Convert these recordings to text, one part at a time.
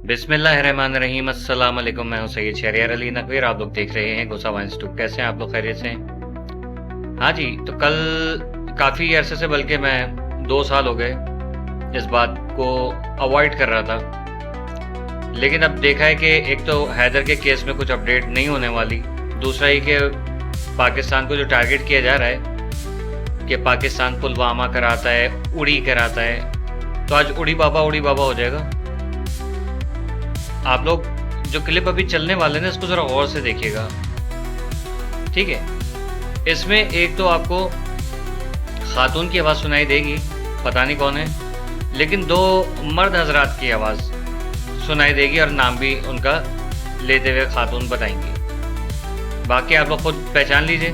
बिस्मिल्लाहिर्रहमानिर्रहीम। अस्सलाम वालेकुम। मैं हूं सैयद शहरियार अली नकवीर। आप लोग देख रहे हैं गुस्सा वाइन्स टू। कैसे हैं आप लोग? खैरियत से हैं? हाँ जी, तो कल काफ़ी अरसे से, बल्कि मैं 2 साल हो गए इस बात को अवॉइड कर रहा था, लेकिन अब देखा है कि एक तो हैदर के केस में कुछ अपडेट नहीं होने वाली, दूसरा ही कि पाकिस्तान को जो टारगेट किया जा रहा है कि पाकिस्तान पुलवामा कराता है, उड़ी कराता है, तो आज उड़ी बाबा हो जाएगा। आप लोग जो क्लिप अभी चलने वाले हैं इसको ज़रा गौर से देखिएगा, ठीक है? इसमें एक तो आपको खातून की आवाज़ सुनाई देगी, पता नहीं कौन है, लेकिन 2 मर्द हजरात की आवाज़ सुनाई देगी और नाम भी उनका लेते हुए खातून बताएंगी। बाकी आप लोग खुद पहचान लीजिए,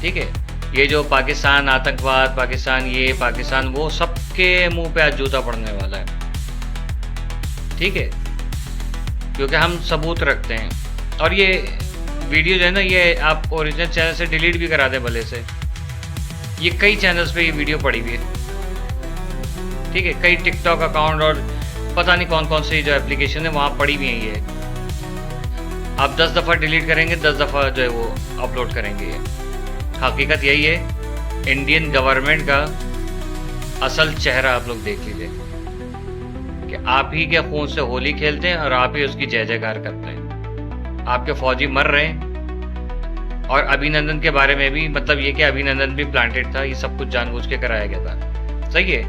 ठीक है? ये जो पाकिस्तान आतंकवाद, पाकिस्तान ये, पाकिस्तान वो, सबके मुंह पे आज जूता पड़ने वाला है, ठीक है? क्योंकि हम सबूत रखते हैं। और ये वीडियो जो है ना, ये आप ओरिजिनल चैनल से डिलीट भी करा दें भले से, ये कई चैनल्स पे ये वीडियो पड़ी हुई है, ठीक है? कई टिकटॉक अकाउंट और पता नहीं कौन कौन सी जो एप्लीकेशन है वहाँ पड़ी हुई है ये। आप 10 दफ़ा डिलीट करेंगे, 10 दफ़ा जो है वो अपलोड करेंगे। ये हकीकत यही है। इंडियन गवर्नमेंट का असल चेहरा आप लोग देख लीजिए कि आप ही के खून से होली खेलते हैं और आप ही उसकी जय जयकार करते हैं। आपके फौजी मर रहे हैं। और अभिनंदन के बारे में भी, मतलब ये कि अभिनंदन भी प्लांटेड था, ये सब कुछ जानबूझ के कराया गया था। सही है,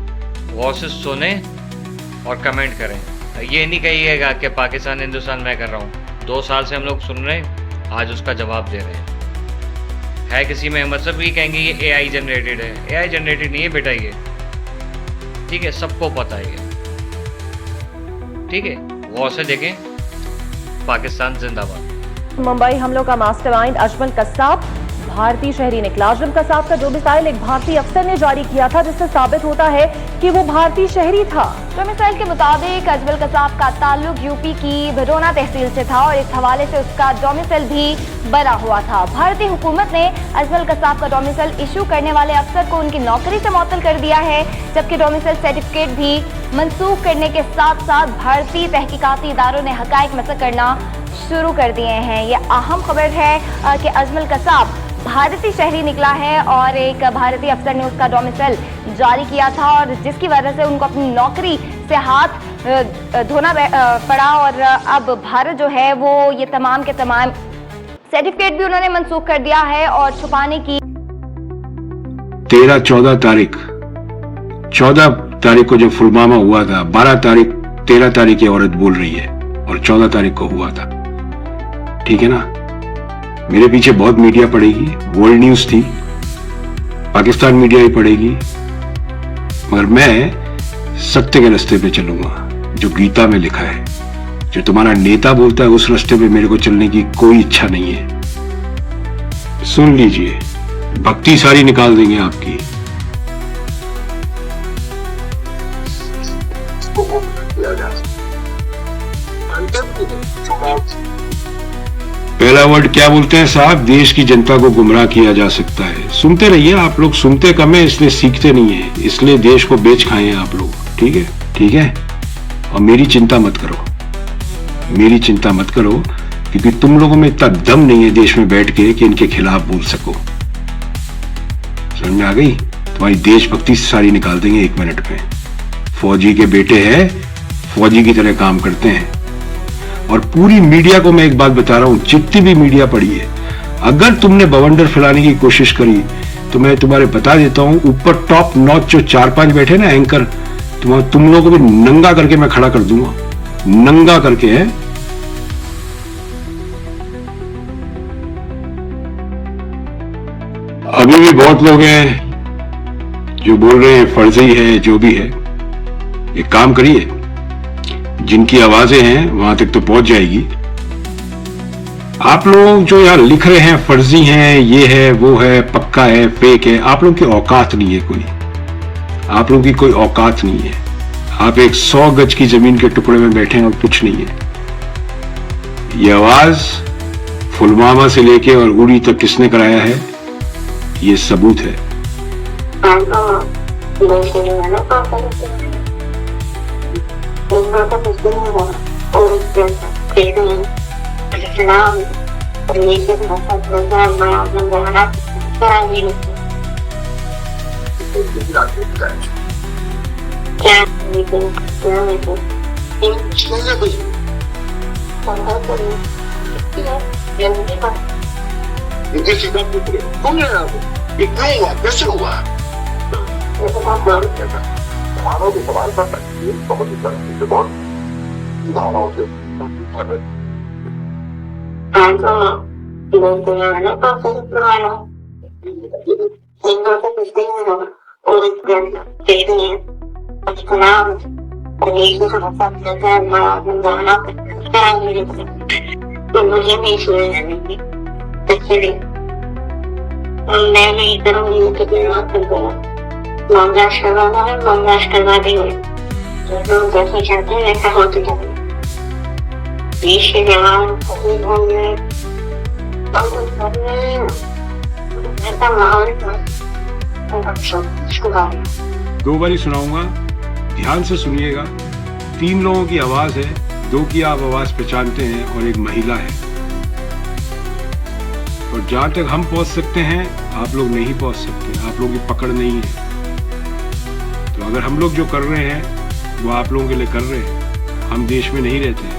गौर से सुने और कमेंट करें। ये नहीं कहिएगा कि पाकिस्तान हिंदुस्तान मैं कर रहा हूँ। 2 साल से हम लोग सुन रहे हैं, आज उसका जवाब दे रहे हैं। किसी में मतलब भी कहेंगे ये AI जनरेटेड है। AI जनरेटेड नहीं है बेटा ये, ठीक है? सबको पता है ये, ठीक है? गौर से देखें। पाकिस्तान जिंदाबाद। मुंबई हमलों का मास्टरमाइंड अजमल कसाब भारतीय शहरी निकला। अजमल कसाब का डोमिसाइल एक भारतीय अफसर ने जारी किया था, जिससे साबित होता है कि वो भारतीय शहरी था। डोमिसाइल के मुताबिक अजमल कसाब का ताल्लुक यूपी की भदोना तहसील से था और इस हवाले से उसका डोमिसाइल भी बना हुआ था। भारतीय हुकूमत ने अजमल कसाब का डोमिसाइल इशू करने वाले अफसर को उनकी नौकरी से मुअत्तल कर दिया है, जबकि डोमिसाइल सर्टिफिकेट भी मनसूख करने के साथ साथ भारतीय तहकीकाती इदारों ने हकायक मसक करना शुरू कर दिए हैं। ये अहम खबर है कि अजमल कसाब भारतीय शहरी निकला है और एक भारतीय अफसर ने उसका डोमिसाइल जारी किया था, और जिसकी वजह से उनको अपनी नौकरी से हाथ धोना पड़ा। और अब भारत जो है वो ये तमाम के तमाम सर्टिफिकेट भी उन्होंने मनसूख कर दिया है और छुपाने की 13-14 तारीख 14 तारीख को जब पुलवामा हुआ था, 13 तारीख की औरत बोल रही है और 14 तारीख को हुआ था, ठीक है ना? मेरे पीछे बहुत मीडिया पड़ेगी, वर्ल्ड न्यूज थी, पाकिस्तान मीडिया ही पड़ेगी, मगर मैं सत्य के रास्ते पे चलूंगा जो गीता में लिखा है। जो तुम्हारा नेता बोलता है उस रास्ते पे मेरे को चलने की कोई इच्छा नहीं है। सुन लीजिए, भक्ति सारी निकाल देंगे आपकी। पहला वर्ड क्या बोलते हैं साहब? देश की जनता को गुमराह किया जा सकता है। सुनते रहिए, आप लोग सुनते कम है इसलिए सीखते नहीं है, इसलिए देश को बेच खाए हैं आप लोग, ठीक है? ठीक है? और मेरी चिंता मत करो, मेरी चिंता मत करो, क्योंकि तुम लोगों में इतना दम नहीं है देश में बैठ के कि इनके खिलाफ बोल सको। समझ में आ गई? तुम्हारी देशभक्ति सारी निकाल देंगे 1 मिनट में। फौजी के बेटे हैं, फौजी की तरह काम करते हैं। और पूरी मीडिया को मैं एक बात बता रहा हूं, जितनी भी मीडिया पड़ी है, अगर तुमने बवंडर फैलाने की कोशिश करी तो मैं तुम्हारे बता देता हूं, ऊपर टॉप नॉच जो 4-5 बैठे ना एंकर, तुम लोगों को भी नंगा करके मैं खड़ा कर दूंगा, नंगा करके है। अभी भी बहुत लोग हैं जो बोल रहे हैं फर्जी है, जो भी है। एक काम करिए, जिनकी आवाजें हैं वहां तक तो पहुंच जाएगी। आप लोग जो यार लिख रहे हैं फर्जी हैं, ये है, वो है, पक्का है, फेक है, आप लोग की औकात नहीं है कोई, आप लोगों की कोई औकात नहीं है। आप एक 100 गज की जमीन के टुकड़े में बैठे हैं और कुछ नहीं है। ये आवाज पुलवामा से लेके और उड़ी तक किसने कराया है, ये सबूत है। होता कुछ भी नहीं होगा और फिर इस्लाम और ये सब बहुत ज्यादा बड़ा बड़ा कराएंगे क्या 이게 지금 동해하고 이 경우가 몇으로 와? 그래서 막 말했잖아. 나눠도 더 많이 산다. 너무 있잖아. 이제 뭐? 나눠도 Tanto non posso provare in cosa quest'anno o rispetto per particolare perché sono fatto da ma non voglio mai perché non è mai per un che non lascia vedere non so se c'è te che ho tutto दो बारी सुनाऊंगा, ध्यान से सुनिएगा। 3 लोगों की आवाज है, 2 की आप आवाज पहचानते हैं और एक महिला है। और जहां तक हम पहुंच सकते हैं आप लोग नहीं पहुंच सकते, आप लोगों की पकड़ नहीं है। तो अगर हम लोग जो कर रहे हैं वो आप लोगों के लिए कर रहे हैं, हम देश में नहीं रहते हैं,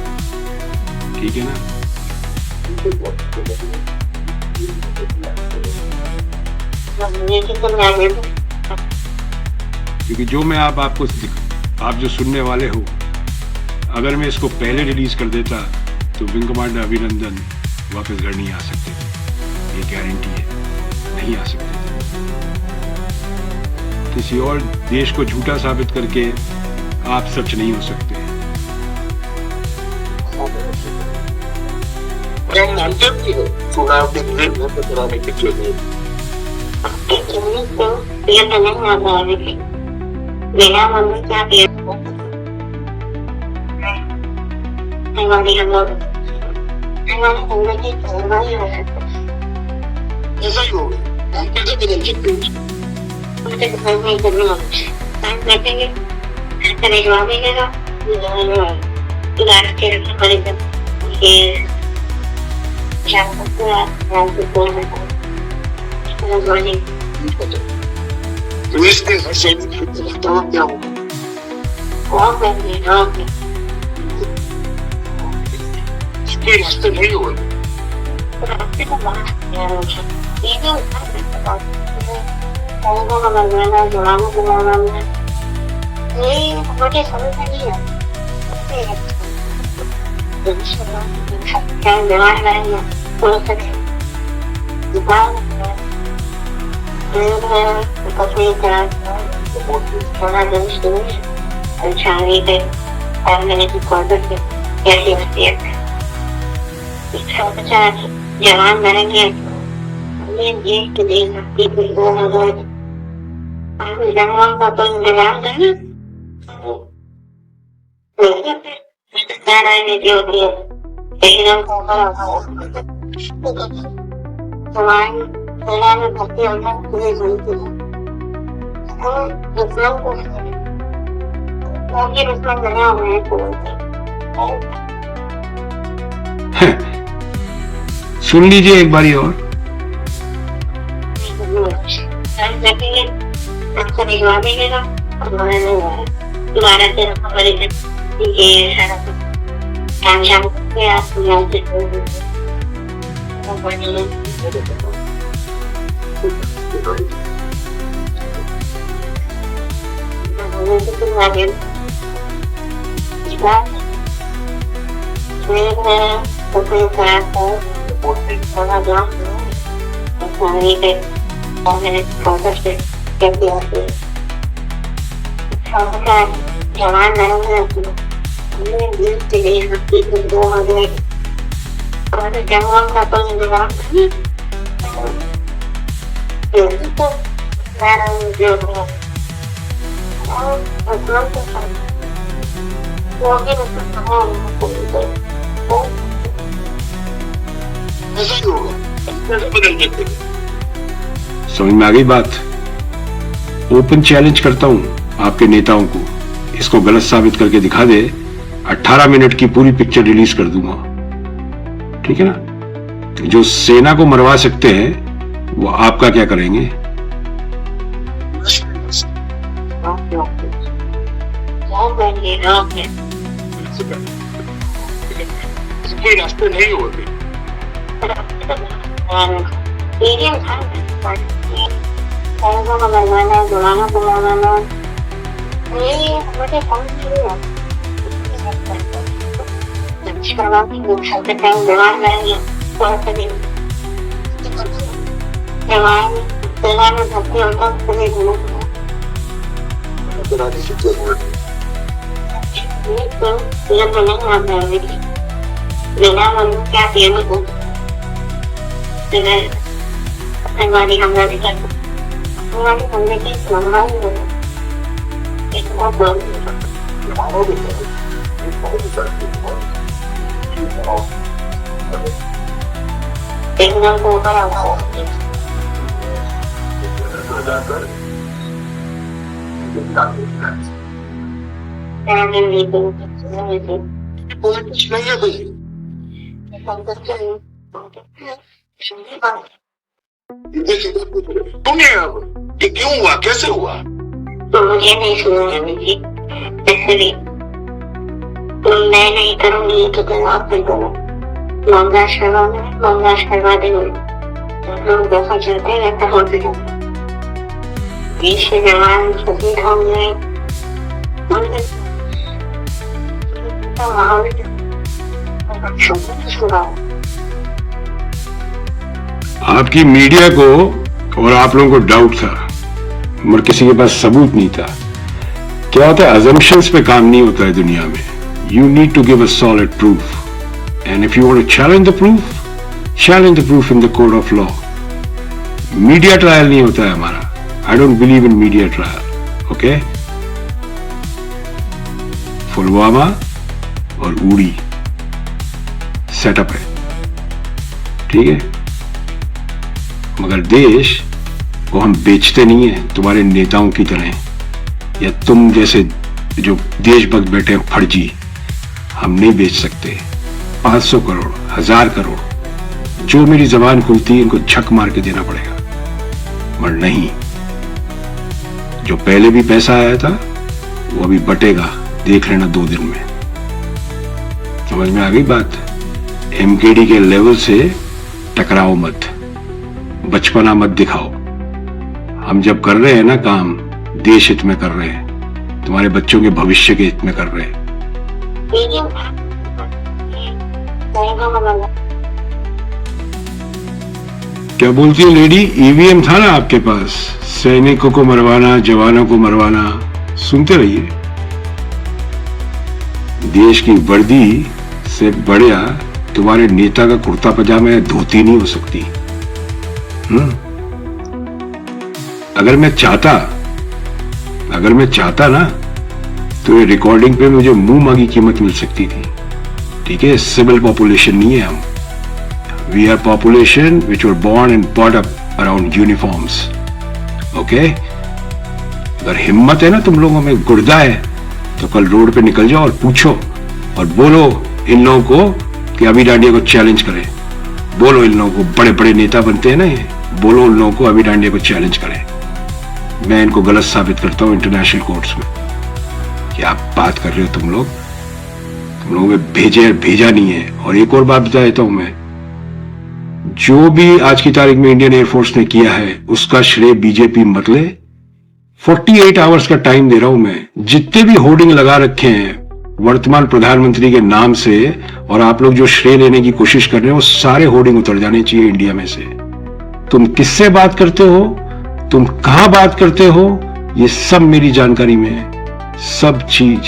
ठीक है ना? क्योंकि जो मैं आपको आप जो सुनने वाले हो, अगर मैं इसको पहले रिलीज कर देता तो विंग कमांडर अभिनंदन वापस घर नहीं आ सकते थे, ये गारंटी है, नहीं आ सकते थे। किसी और देश को झूठा साबित करके आप सच नहीं हो सकते। 그냥 남자끼리 중앙대 그런 사람이 느껴져요. 내가 먼저 자기의 생활이란 거 생활이 굉장히 정말이에요. 그래서요. 남자들은 지금 근데 그 삶이 되면 난 나중에 나를 좋아하면서 나를 버리고 이게 장소가 나한테 보는 거 그런 거니 웨스트 하시는 분들 떠나고 고맙게 이렇게 스테이 스테이 해요. 그렇게 막 이거 공부가 만나서 아무도 만나면 이 그게 선생이야. 그냥 내가 하려면 그렇게 이거 그러니까 전화를 주시면 장리들 다음에 거들 열심히 이처럼 저만 말한 게 ये किसी किसी को मदद आप जंगल का तो इंतजाम करना सारा ये जो भी एकदम को करा तुम्हारी सेना में भर्ती होना पूरी जरूरत है और इस्लाम को मुझे इस्लाम बना हुआ है सुन लीजिए एक बारी और। आपको भिजवा देगा दोबारा से ये सारा काम शाम के आप जवान रहेंगे जवान का तो इंतजाम समझ में आ गई बात? ओपन चैलेंज करता हूं आपके नेताओं को, इसको गलत साबित करके दिखा दे 18 मिनट की पूरी पिक्चर रिलीज कर दूंगा, ठीक है ना। जो सेना को मरवा सकते हैं वो आपका क्या करेंगे? कोई रास्ते नहीं होते। बिना मन क्या पियने को हमारी हमला भी कर हमारी हमले की लंबाई है एक बहुत एकदम को ऊपर आता कुछ नहीं है भाई। तुमने ये क्यों हुआ, कैसे हुआ? तो मुझे नहीं सुना है मुझे, इसलिए तो मैं नहीं करूंगी तो तुम आप भी करो। मांगाश करवा देंगे लोग जैसा चलते रहता होते हैं। बीच के जवान शहीद होंगे, आपकी मीडिया को और आप लोगों को डाउट था मगर किसी के पास सबूत नहीं था। क्या होता है, अजम्पशंस पे काम नहीं होता है दुनिया में। You need to give a solid proof and if you want to challenge the proof in the court of law. Media trial नहीं होता है हमारा। I don't believe in media trial. Okay, Pulwama और उड़ी सेटअप है, ठीक है, मगर देश को हम बेचते नहीं है तुम्हारे नेताओं की तरह, या तुम जैसे जो देशभक्त बैठे हैं फर्जी। हम नहीं बेच सकते। 500 करोड़ 1000 करोड़ जो मेरी जबान खुलती है इनको झक मार के देना पड़ेगा, मगर नहीं। जो पहले भी पैसा आया था वो अभी बटेगा, देख लेना 2 दिन में। समझ में आ गई बात? एमकेडी के लेवल से टकराओ मत, बचपना मत दिखाओ। हम जब कर रहे हैं ना काम, देश हित में कर रहे हैं, तुम्हारे बच्चों के भविष्य के हित में कर रहे हैं। क्या बोलती है लेडी? ईवीएम था ना आपके पास, सैनिकों को मरवाना, जवानों को मरवाना। सुनते रहिए। देश की वर्दी से बढ़िया तुम्हारे नेता का कुर्ता पजामा या धोती नहीं हो सकती। अगर मैं चाहता ना तो ये रिकॉर्डिंग पे मुझे मुंह मांगी कीमत मिल सकती थी, ठीक है। सिविल पॉपुलेशन नहीं है हम। We are population which were born and bought up around uniforms. Okay, अगर हिम्मत है ना तुम लोगों में, गुर्दा है, तो कल रोड पे निकल जाओ और पूछो और बोलो इन लोगों को कि अभी डांडिया को चैलेंज करें। बोलो इन लोगों को, बड़े बड़े नेता बनते हैं ना ये, बोलो उन लोगों को अभी डांडिया को चैलेंज करें। मैं इनको गलत साबित करता हूं इंटरनेशनल कोर्ट्स में। क्या बात कर रहे हो तुम लोगों में भेजा नहीं है। और एक और बात बता देता हूं मैं, जो भी आज की तारीख में इंडियन एयरफोर्स ने किया है उसका श्रेय बीजेपी मत ले। 48 आवर्स का टाइम दे रहा हूं मैं। जितने भी होर्डिंग लगा रखे हैं वर्तमान प्रधानमंत्री के नाम से और आप लोग जो श्रेय लेने की कोशिश कर रहे हो, वो सारे होर्डिंग उतर जाने चाहिए इंडिया में से। तुम किससे बात करते हो, तुम कहां बात करते हो, ये सब मेरी जानकारी में है, सब चीज।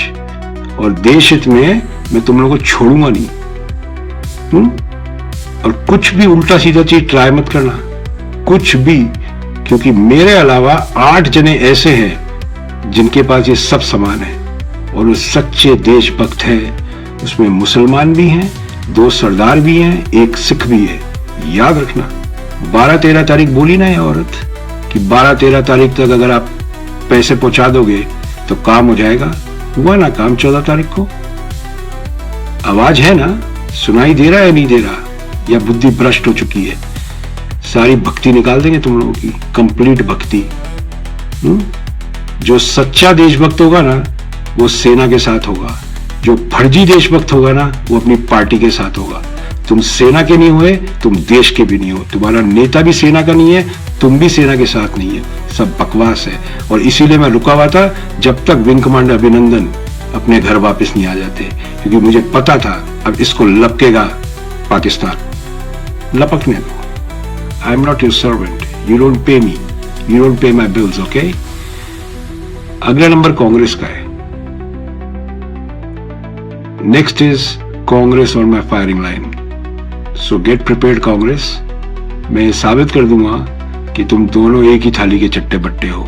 और देश हित में मैं तुम लोगों को छोड़ूंगा नहीं। और कुछ भी उल्टा सीधा चीज ट्राई मत करना, कुछ भी, क्योंकि मेरे अलावा 8 जने ऐसे हैं जिनके पास ये सब सामान है और वो सच्चे देशभक्त हैं। उसमें मुसलमान भी हैं, 2 सरदार भी हैं, 1 सिख भी है। याद रखना। 12-13 तारीख बोली ना ये औरत कि 12-13 तारीख तक अगर आप पैसे पहुंचा दोगे तो काम हो जाएगा। हुआ ना काम 14 तारीख को। आवाज है ना? सुनाई दे रहा है नहीं दे रहा? या बुद्धि भ्रष्ट हो चुकी है? सारी भक्ति निकाल देंगे तुम लोगों की, कंप्लीट भक्ति। जो सच्चा देशभक्त होगा ना वो सेना के साथ होगा, जो फर्जी देशभक्त होगा ना वो अपनी पार्टी के साथ होगा। तुम सेना के नहीं हुए, तुम देश के भी नहीं हो, तुम्हारा नेता भी सेना का नहीं है, तुम भी सेना के साथ नहीं है, सब बकवास है। और इसीलिए मैं रुका हुआ था जब तक विंग कमांडर अभिनंदन अपने घर वापस नहीं आ जाते, क्योंकि मुझे पता था अब इसको लपकेगा पाकिस्तान। लपकने दो। I am not your servant, you don't pay me, you don't pay my bills, okay? अगला नंबर कांग्रेस का है। Next is Congress on my firing line, so gate prepared Congress. मैं साबित कर दूंगा कि तुम दोनों एक ही थाली के चट्टे बट्टे हो।